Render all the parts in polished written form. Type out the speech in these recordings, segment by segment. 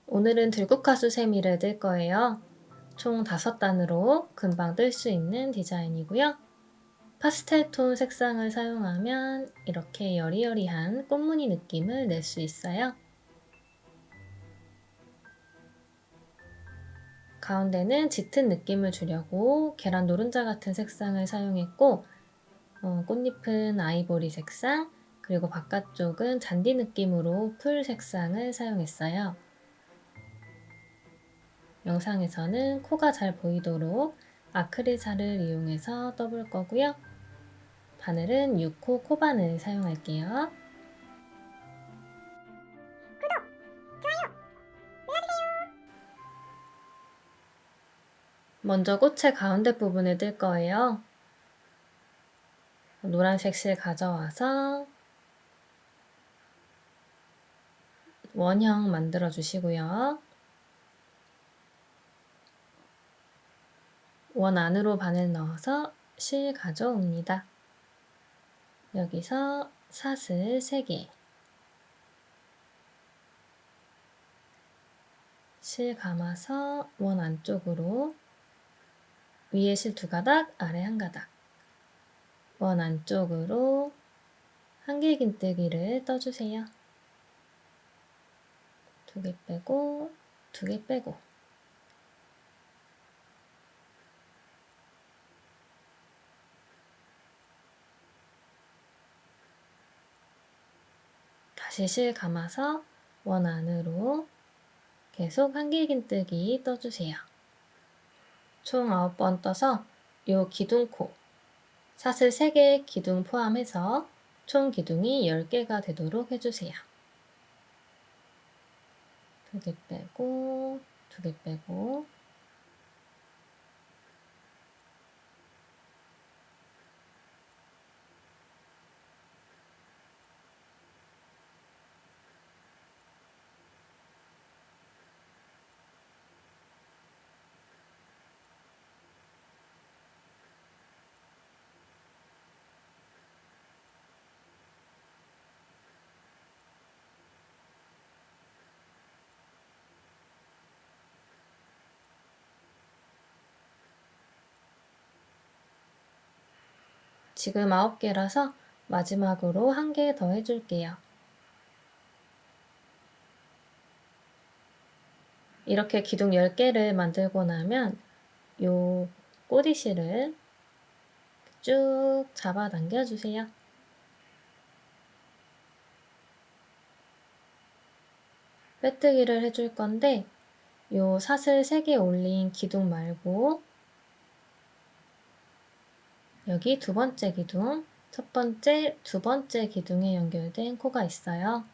오늘은 들국화수 세미를 뜰 거예요. 총 5단으로 금방 뜰 수 있는 디자인이고요. 파스텔 톤 색상을 사용하면 이렇게 여리여리한 꽃무늬 느낌을 낼 수 있어요. 가운데는 짙은 느낌을 주려고 계란 노른자 같은 색상을 사용했고, 꽃잎은 아이보리 색상, 그리고 바깥쪽은 잔디 느낌으로 풀 색상을 사용했어요. 영상에서는 코가 잘 보이도록 아크릴살을 이용해서 떠볼 거고요. 바늘은 6호 코바늘 사용할게요. 먼저 꽃의 가운데 부분을 뜰 거예요. 노란색 실 가져와서 원형 만들어 주시고요. 원 안으로 바늘 넣어서 실 가져옵니다. 여기서 사슬 3개, 실 감아서 원 안쪽으로 위에 실 2가닥, 아래 1가닥, 원 안쪽으로 한길긴뜨기를 떠주세요. 2개 빼고 2개 빼고, 다시 실 감아서 원 안으로 계속 한길긴뜨기 떠주세요. 총 9번 떠서 요 기둥코, 사슬 3개 기둥 포함해서 총 기둥이 10개가 되도록 해주세요. 2개 빼고 2개 빼고, 지금 9개라서 마지막으로 1개 더 해줄게요. 이렇게 기둥 10개를 만들고 나면 요 꼬리실을 쭉 잡아당겨 주세요. 빼뜨기를 해줄 건데, 요 사슬 3개 올린 기둥 말고 여기 2번째 기둥, 첫 번째, 2번째 기둥에 연결된 코가 있어요.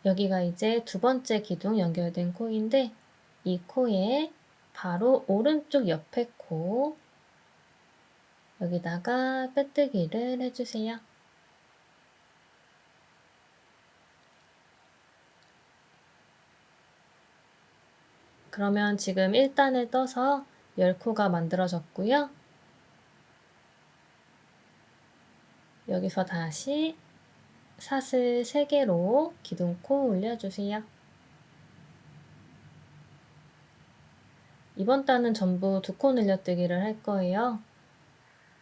여기가 이제 2번째 기둥 연결된 코인데, 이 코에 바로 오른쪽 옆에 코, 여기다가 빼뜨기를 해주세요. 그러면 지금 1단을 떠서 10코가 만들어졌고요. 여기서 다시 사슬 3개로 기둥코 올려주세요. 이번 단은 전부 2코 늘려뜨기를 할 거예요.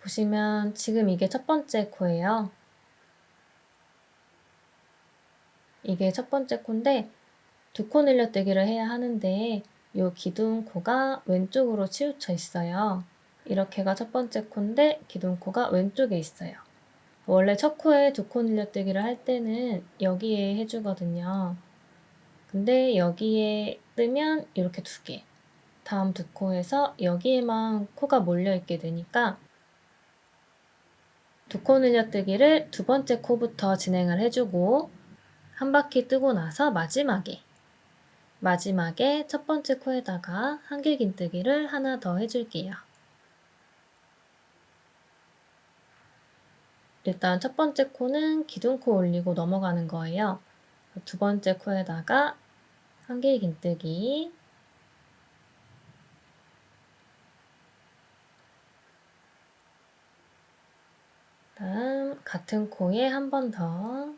보시면 지금 이게 첫 번째 코예요. 이게 첫 번째 코인데 2코 늘려뜨기를 해야 하는데 이 기둥코가 왼쪽으로 치우쳐 있어요. 이렇게가 첫 번째 코인데 기둥코가 왼쪽에 있어요. 원래 첫 코에 2코 늘려뜨기를 할 때는 여기에 해주거든요. 근데 여기에 뜨면 이렇게 2개, 다음 2코에서 여기에만 코가 몰려있게 되니까 2코 늘려뜨기를 2번째 코부터 진행을 해주고, 한 바퀴 뜨고 나서 마지막에 첫 번째 코에다가 한길긴뜨기를 하나 더 해줄게요. 일단 첫 번째 코는 기둥코 올리고 넘어가는 거예요. 2번째 코에다가 한길긴뜨기, 다음 같은 코에 한 번 더,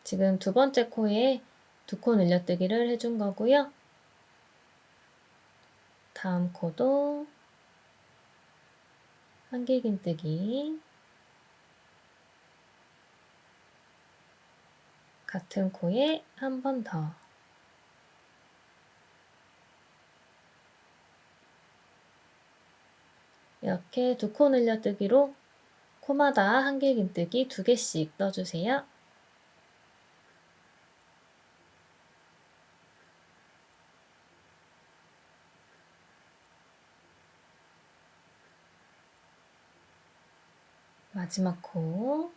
지금 두 번째 코에 두 코 늘려뜨기를 해준 거고요. 다음 코도 한길긴뜨기, 같은 코에 한 번 더. 이렇게 두 코 늘려뜨기로 코마다 한길긴뜨기 2개씩 넣어주세요. 마지막 코,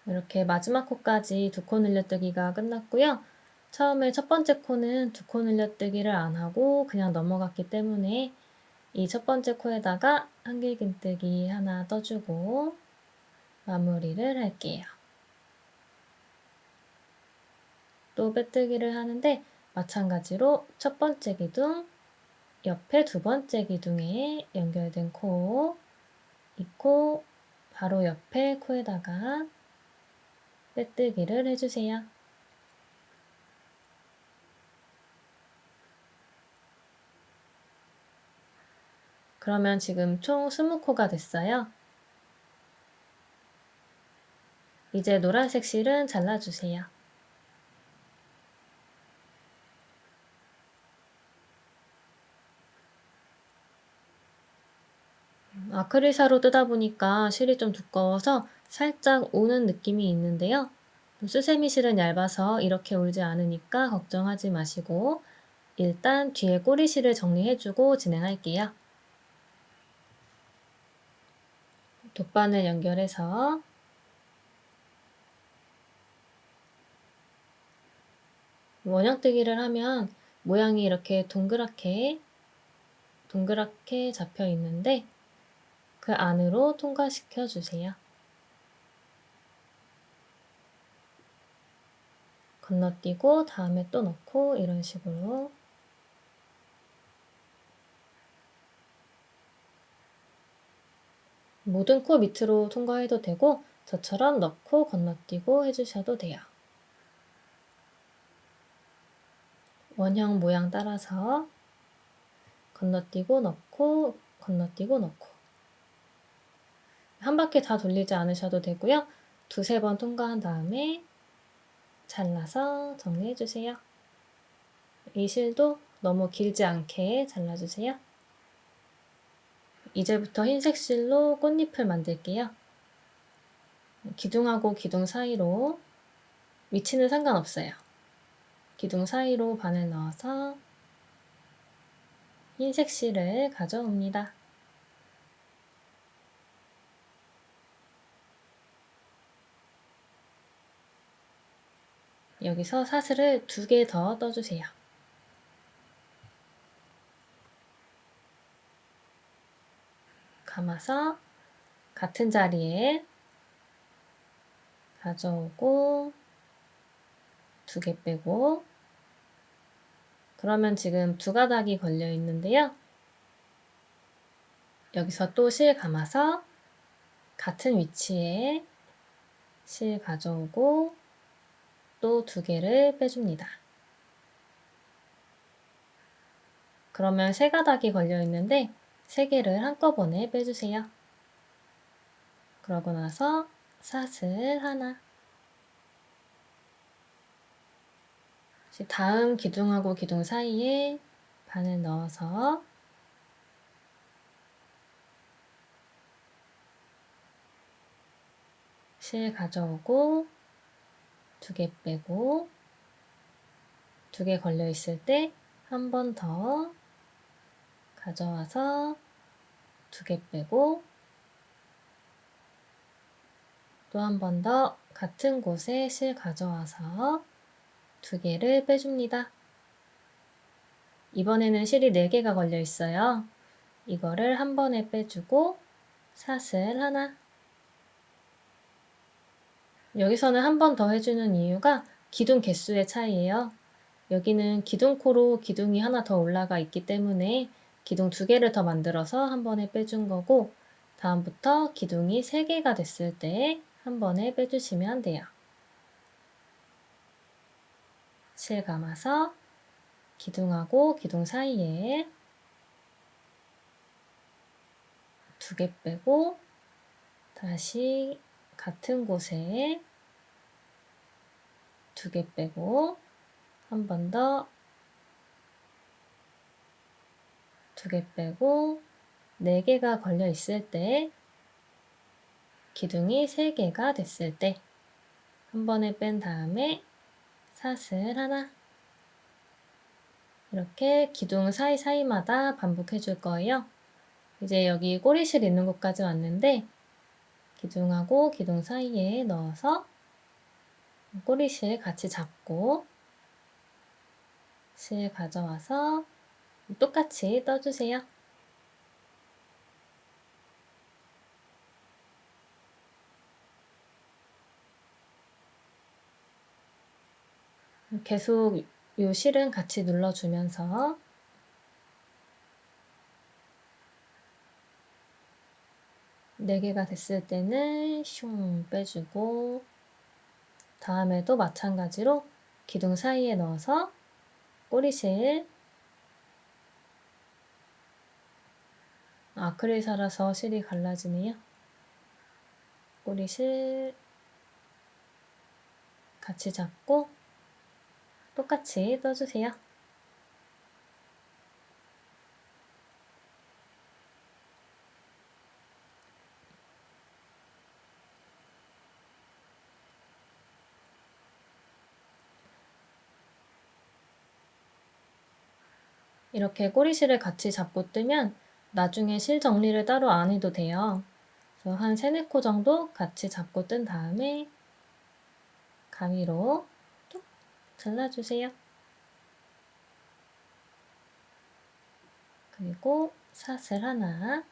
이렇게 마지막 코까지 두 코 늘려뜨기가 끝났고요. 처음에 첫 번째 코는 두 코 늘려뜨기를 안 하고 그냥 넘어갔기 때문에 이 첫 번째 코에다가 한길긴뜨기 하나 떠주고 마무리를 할게요. 또 빼뜨기를 하는데 마찬가지로 첫 번째 기둥 옆에 두 번째 기둥에 연결된 코, 이 코 바로 옆에 코에다가 빼뜨기를 해주세요. 그러면 지금 총 20코가 됐어요. 이제 노란색 실은 잘라주세요. 아크릴사로 뜨다 보니까 실이 좀 두꺼워서 살짝 우는 느낌이 있는데요. 수세미 실은 얇아서 이렇게 울지 않으니까 걱정하지 마시고 일단 뒤에 꼬리실을 정리해주고 진행할게요. 돗바늘 연결해서 원형뜨기를 하면 모양이 이렇게 동그랗게 잡혀 있는데 그 안으로 통과시켜 주세요. 건너뛰고 다음에 또 넣고 이런 식으로 모든 코 밑으로 통과해도 되고 저처럼 넣고 건너뛰고 해주셔도 돼요. 원형 모양 따라서 건너뛰고 넣고 건너뛰고 넣고 한 바퀴 다 돌리지 않으셔도 되고요. 2~3번 통과한 다음에 잘라서 정리해주세요. 이 실도 너무 길지 않게 잘라주세요. 이제부터 흰색 실로 꽃잎을 만들게요. 기둥하고 기둥 사이로 위치는 상관없어요. 기둥 사이로 바늘 넣어서 흰색 실을 가져옵니다. 여기서 사슬을 2개 더 떠주세요. 감아서 같은 자리에 가져오고 2개 빼고 그러면 지금 2가닥이 걸려 있는데요. 여기서 또 실 감아서 같은 위치에 실 가져오고 또 2개를 빼줍니다. 그러면 3가닥이 걸려 있는데 3개를 한꺼번에 빼주세요. 그러고 나서 사슬 하나. 다음 기둥하고 기둥 사이에 바늘 넣어서 실 가져오고 2개 빼고 2개 걸려 있을 때 한 번 더 가져와서 2개 빼고 또 한 번 더 같은 곳에 실 가져와서 2개를 빼줍니다. 이번에는 실이 4개가 걸려 있어요. 이거를 한 번에 빼주고 사슬 하나. 여기서는 한 번 더 해주는 이유가 기둥 개수의 차이예요. 여기는 기둥코로 기둥이 하나 더 올라가 있기 때문에 기둥 2개를 더 만들어서 한 번에 빼준 거고, 다음부터 기둥이 3개가 됐을 때 한 번에 빼주시면 돼요. 실 감아서 기둥하고 기둥 사이에 2개 빼고, 다시 같은 곳에 2개 빼고, 한 번 더 2개 빼고, 4개가 걸려 있을 때, 기둥이 3개가 됐을 때 한 번에 뺀 다음에 사슬 하나, 이렇게 기둥 사이사이마다 반복해 줄 거예요. 이제 여기 꼬리실 있는 곳까지 왔는데, 기둥하고 기둥 사이에 넣어서 꼬리실 같이 잡고 실 가져와서 똑같이 떠주세요. 계속 요 실은 같이 눌러주면서 4개가 됐을 때는 슝 빼주고, 다음에도 마찬가지로 기둥 사이에 넣어서 꼬리실, 아크릴사라서 실이 갈라지네요. 꼬리실 같이 잡고 똑같이 떠주세요. 이렇게 꼬리실을 같이 잡고 뜨면 나중에 실 정리를 따로 안 해도 돼요. 그래서 한 3-4코 정도 같이 잡고 뜬 다음에 가위로 뚝 잘라주세요. 그리고 사슬 하나,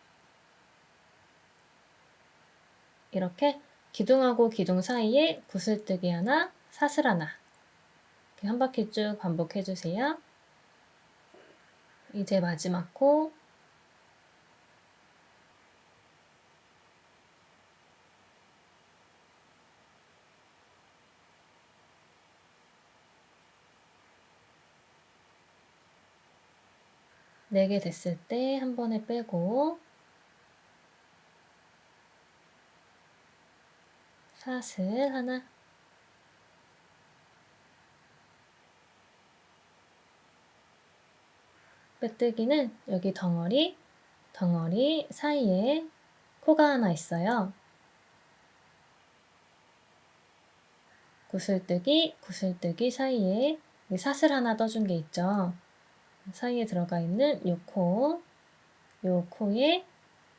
이렇게 기둥하고 기둥 사이에 구슬뜨기 하나, 사슬 하나, 이렇게 한 바퀴 쭉 반복해 주세요. 이제 마지막 코, 네 개 됐을 때 한 번에 빼고 사슬 하나, 빼뜨기는 여기 덩어리 사이에 코가 하나 있어요. 구슬뜨기 사이에 사슬 하나 떠준 게 있죠. 사이에 들어가 있는 요 코에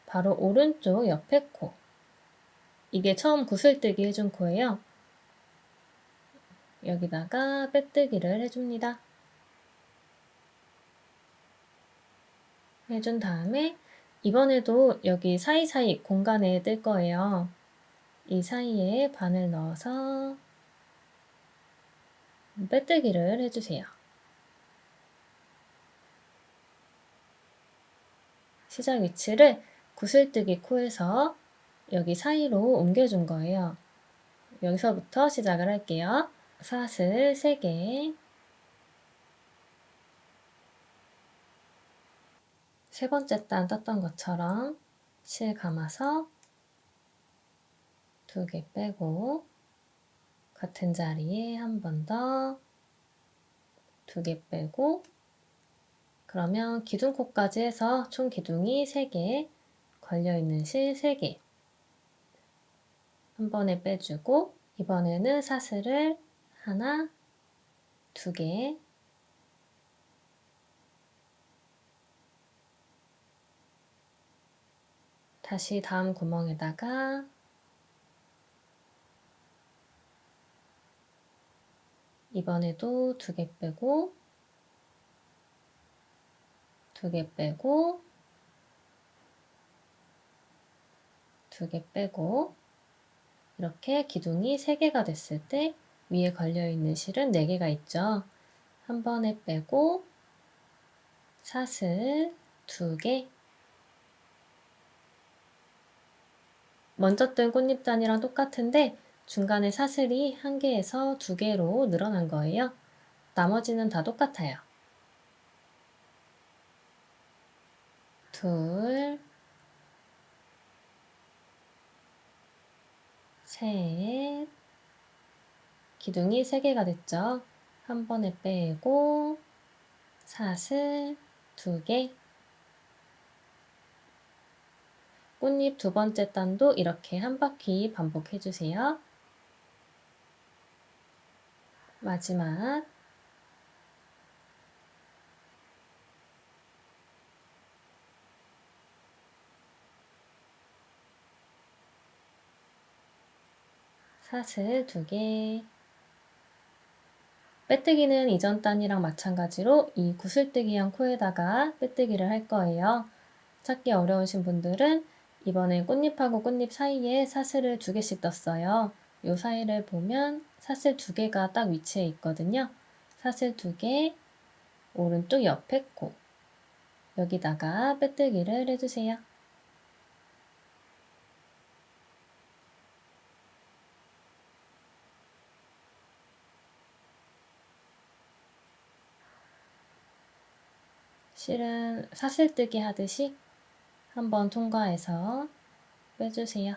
바로 오른쪽 옆에 코, 이게 처음 구슬뜨기 해준 코예요. 여기다가 빼뜨기를 해줍니다. 해준 다음에 이번에도 여기 사이사이 공간에 뜰 거예요. 이 사이에 바늘 넣어서 빼뜨기를 해주세요. 시작 위치를 구슬뜨기 코에서 여기 사이로 옮겨준 거예요. 여기서부터 시작을 할게요. 사슬 3개, 세 번째 단 떴던 것처럼 실 감아서 2개 빼고, 같은 자리에 한 번 더 2개 빼고, 그러면 기둥코까지 해서 총 기둥이 3개, 걸려있는 실 3개 한 번에 빼주고, 이번에는 사슬을 하나, 2개, 다시 다음 구멍에다가 이번에도 2개 빼고, 2개 빼고, 2개 빼고, 이렇게 기둥이 3개가 됐을 때 위에 걸려있는 실은 4개가 있죠. 한 번에 빼고 사슬, 2개. 먼저 뜬 꽃잎단이랑 똑같은데 중간에 사슬이 1개에서 2개로 늘어난 거예요. 나머지는 다 똑같아요. 둘, 셋, 기둥이 3개가 됐죠. 한 번에 빼고 사슬 2개. 꽃잎 2번째 단도 이렇게 한 바퀴 반복해 주세요. 마지막 사슬 2개. 빼뜨기는 이전 단이랑 마찬가지로 이 구슬뜨기형 코에다가 빼뜨기를 할 거예요. 찾기 어려우신 분들은 이번에 꽃잎하고 꽃잎 사이에 사슬을 2개씩 떴어요. 이 사이를 보면 사슬 2개가 딱 위치해 있거든요. 사슬 2개, 오른쪽 옆에 코. 여기다가 빼뜨기를 해주세요. 실은 사슬뜨기 하듯이 한번 통과해서 빼주세요.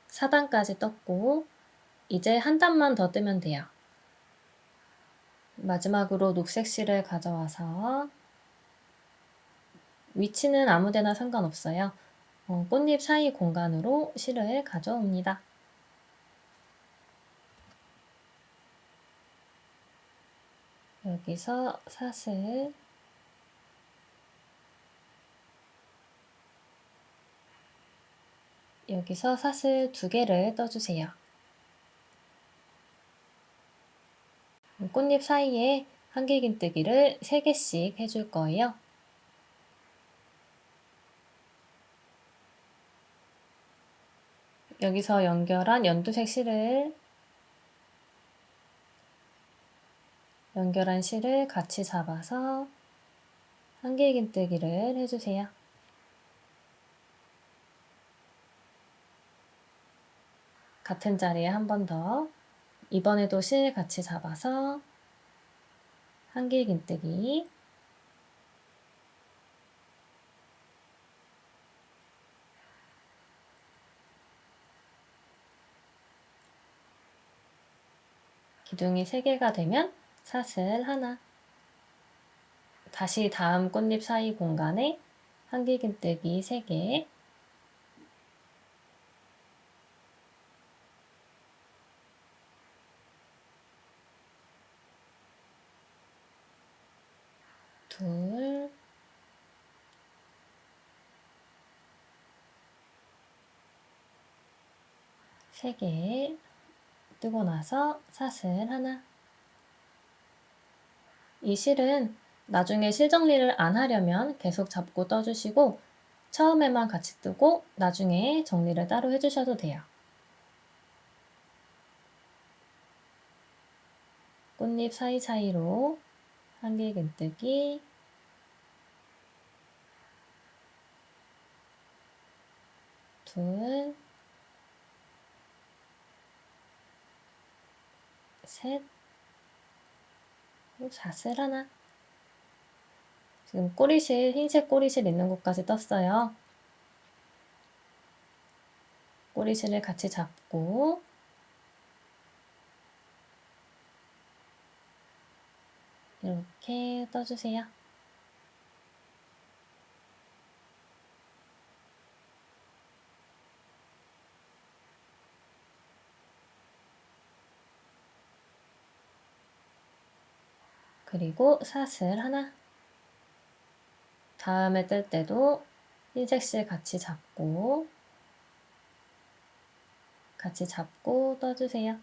4단까지 떴고 이제 한 단만 더 뜨면 돼요. 마지막으로 녹색 실을 가져와서 위치는 아무데나 상관없어요. 꽃잎 사이 공간으로 실을 가져옵니다. 여기서 사슬 여기서 사슬 2개를 떠주세요. 꽃잎 사이에 한길긴뜨기를 3개씩 해줄 거예요. 여기서 연결한 연두색 실을 같이 잡아서 한길긴뜨기를 해주세요. 같은 자리에 한 번 더. 이번에도 실 같이 잡아서 한길긴뜨기. 기둥이 3개가 되면 사슬 하나. 다시 다음 꽃잎 사이 공간에 한길긴뜨기 3개. 둘, 세 개 뜨고 나서 사슬 하나. 이 실은 나중에 실 정리를 안 하려면 계속 잡고 떠주시고 처음에만 같이 뜨고 나중에 정리를 따로 해주셔도 돼요. 꽃잎 사이사이로 한길긴뜨기. 둘, 셋, 사슬 하나. 지금 꼬리실, 흰색 꼬리실 있는 곳까지 떴어요. 꼬리실을 같이 잡고 이렇게 떠주세요. 그리고 사슬 하나. 다음에 뜰 때도 흰색 실 같이 잡고 떠주세요.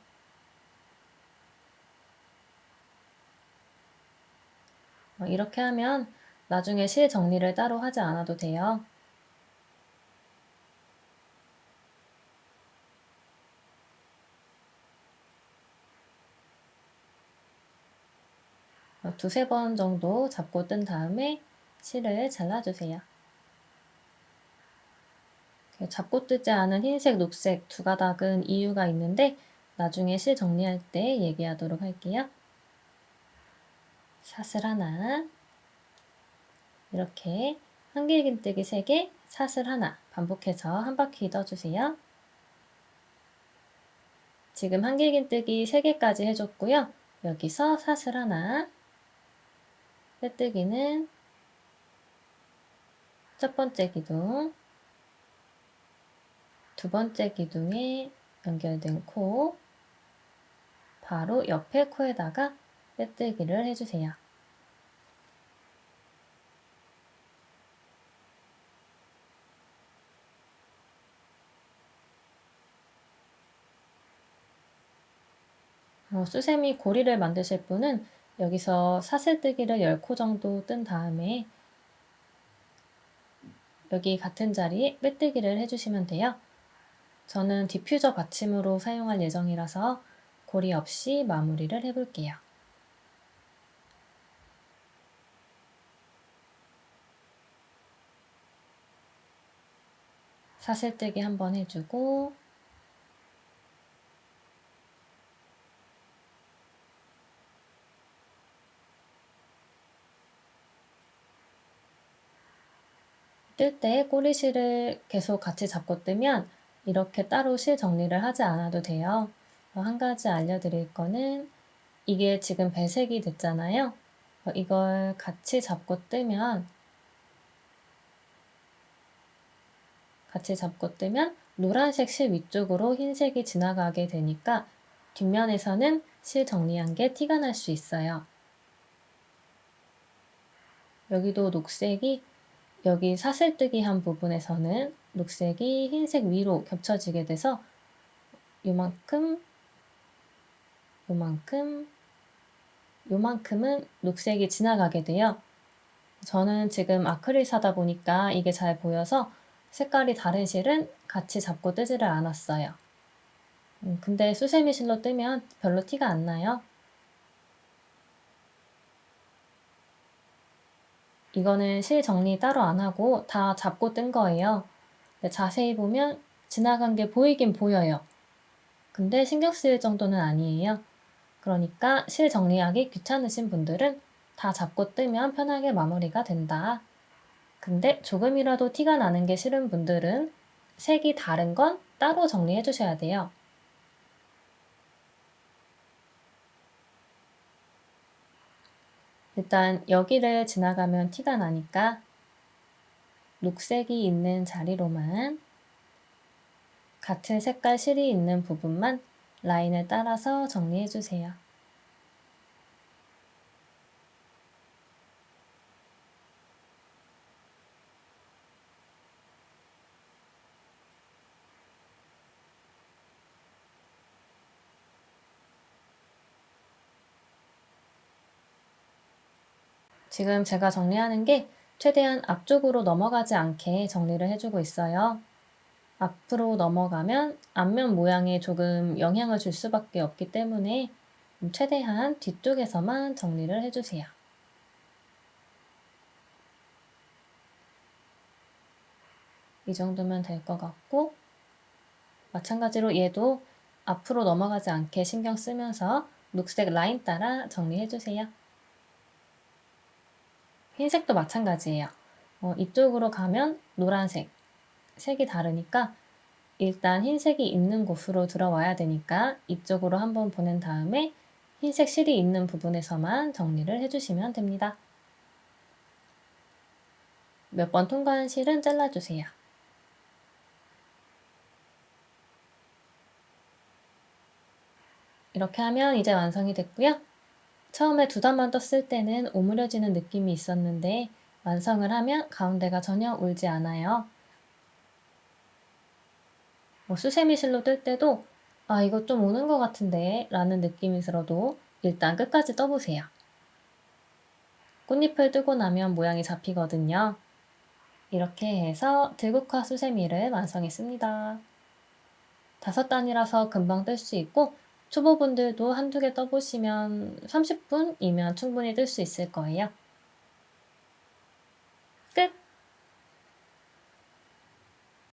이렇게 하면 나중에 실 정리를 따로 하지 않아도 돼요. 두세 번 정도 잡고 뜬 다음에 실을 잘라주세요. 잡고 뜨지 않은 흰색, 녹색 두 가닥은 이유가 있는데 나중에 실 정리할 때 얘기하도록 할게요. 사슬 하나, 이렇게 한길긴뜨기 3개, 사슬 하나 반복해서 한 바퀴 떠주세요. 지금 한길긴뜨기 3개까지 해줬고요. 여기서 사슬 하나, 빼뜨기는 첫 번째 기둥, 두 번째 기둥에 연결된 코, 바로 옆에 코에다가 빼뜨기를 해주세요. 수세미 고리를 만드실 분은 여기서 사슬뜨기를 10코 정도 뜬 다음에 여기 같은 자리에 빼뜨기를 해주시면 돼요. 저는 디퓨저 받침으로 사용할 예정이라서 고리 없이 마무리를 해볼게요. 사슬뜨기 한번 해주고 뜰 때 꼬리실을 계속 같이 잡고 뜨면 이렇게 따로 실 정리를 하지 않아도 돼요. 한 가지 알려드릴 거는 이게 지금 배색이 됐잖아요. 이걸 같이 잡고 뜨면 노란색 실 위쪽으로 흰색이 지나가게 되니까 뒷면에서는 실 정리한 게 티가 날 수 있어요. 여기도 녹색이 여기 사슬뜨기 한 부분에서는 녹색이 흰색 위로 겹쳐지게 돼서 요만큼은 녹색이 지나가게 돼요. 저는 지금 아크릴 사다 보니까 이게 잘 보여서 색깔이 다른 실은 같이 잡고 뜨지를 않았어요. 근데 수세미 실로 뜨면 별로 티가 안 나요. 이거는 실 정리 따로 안 하고 다 잡고 뜬 거예요. 근데 자세히 보면 지나간 게 보이긴 보여요. 근데 신경 쓰일 정도는 아니에요. 그러니까 실 정리하기 귀찮으신 분들은 다 잡고 뜨면 편하게 마무리가 된다. 근데 조금이라도 티가 나는 게 싫은 분들은 색이 다른 건 따로 정리해 주셔야 돼요. 일단 여기를 지나가면 티가 나니까 녹색이 있는 자리로만 같은 색깔 실이 있는 부분만 라인을 따라서 정리해 주세요. 지금 제가 정리하는 게 최대한 앞쪽으로 넘어가지 않게 정리를 해주고 있어요. 앞으로 넘어가면 앞면 모양에 조금 영향을 줄 수밖에 없기 때문에 최대한 뒤쪽에서만 정리를 해주세요. 이 정도면 될 것 같고 마찬가지로 얘도 앞으로 넘어가지 않게 신경 쓰면서 녹색 라인 따라 정리해주세요. 흰색도 마찬가지예요. 이쪽으로 가면 노란색, 색이 다르니까 일단 흰색이 있는 곳으로 들어와야 되니까 이쪽으로 한번 보낸 다음에 흰색 실이 있는 부분에서만 정리를 해주시면 됩니다. 몇 번 통과한 실은 잘라주세요. 이렇게 하면 이제 완성이 됐고요. 처음에 두 단만 떴을 때는 오므려지는 느낌이 있었는데 완성을 하면 가운데가 전혀 울지 않아요. 수세미 실로 뜰 때도 이거 좀 우는 것 같은데 라는 느낌이 들어도 일단 끝까지 떠보세요. 꽃잎을 뜨고 나면 모양이 잡히거든요. 이렇게 해서 들국화 수세미를 완성했습니다. 5단이라서 금방 뜰 수 있고 초보분들도 한두 개 떠보시면 30분이면 충분히 뜰 수 있을 거예요. 끝!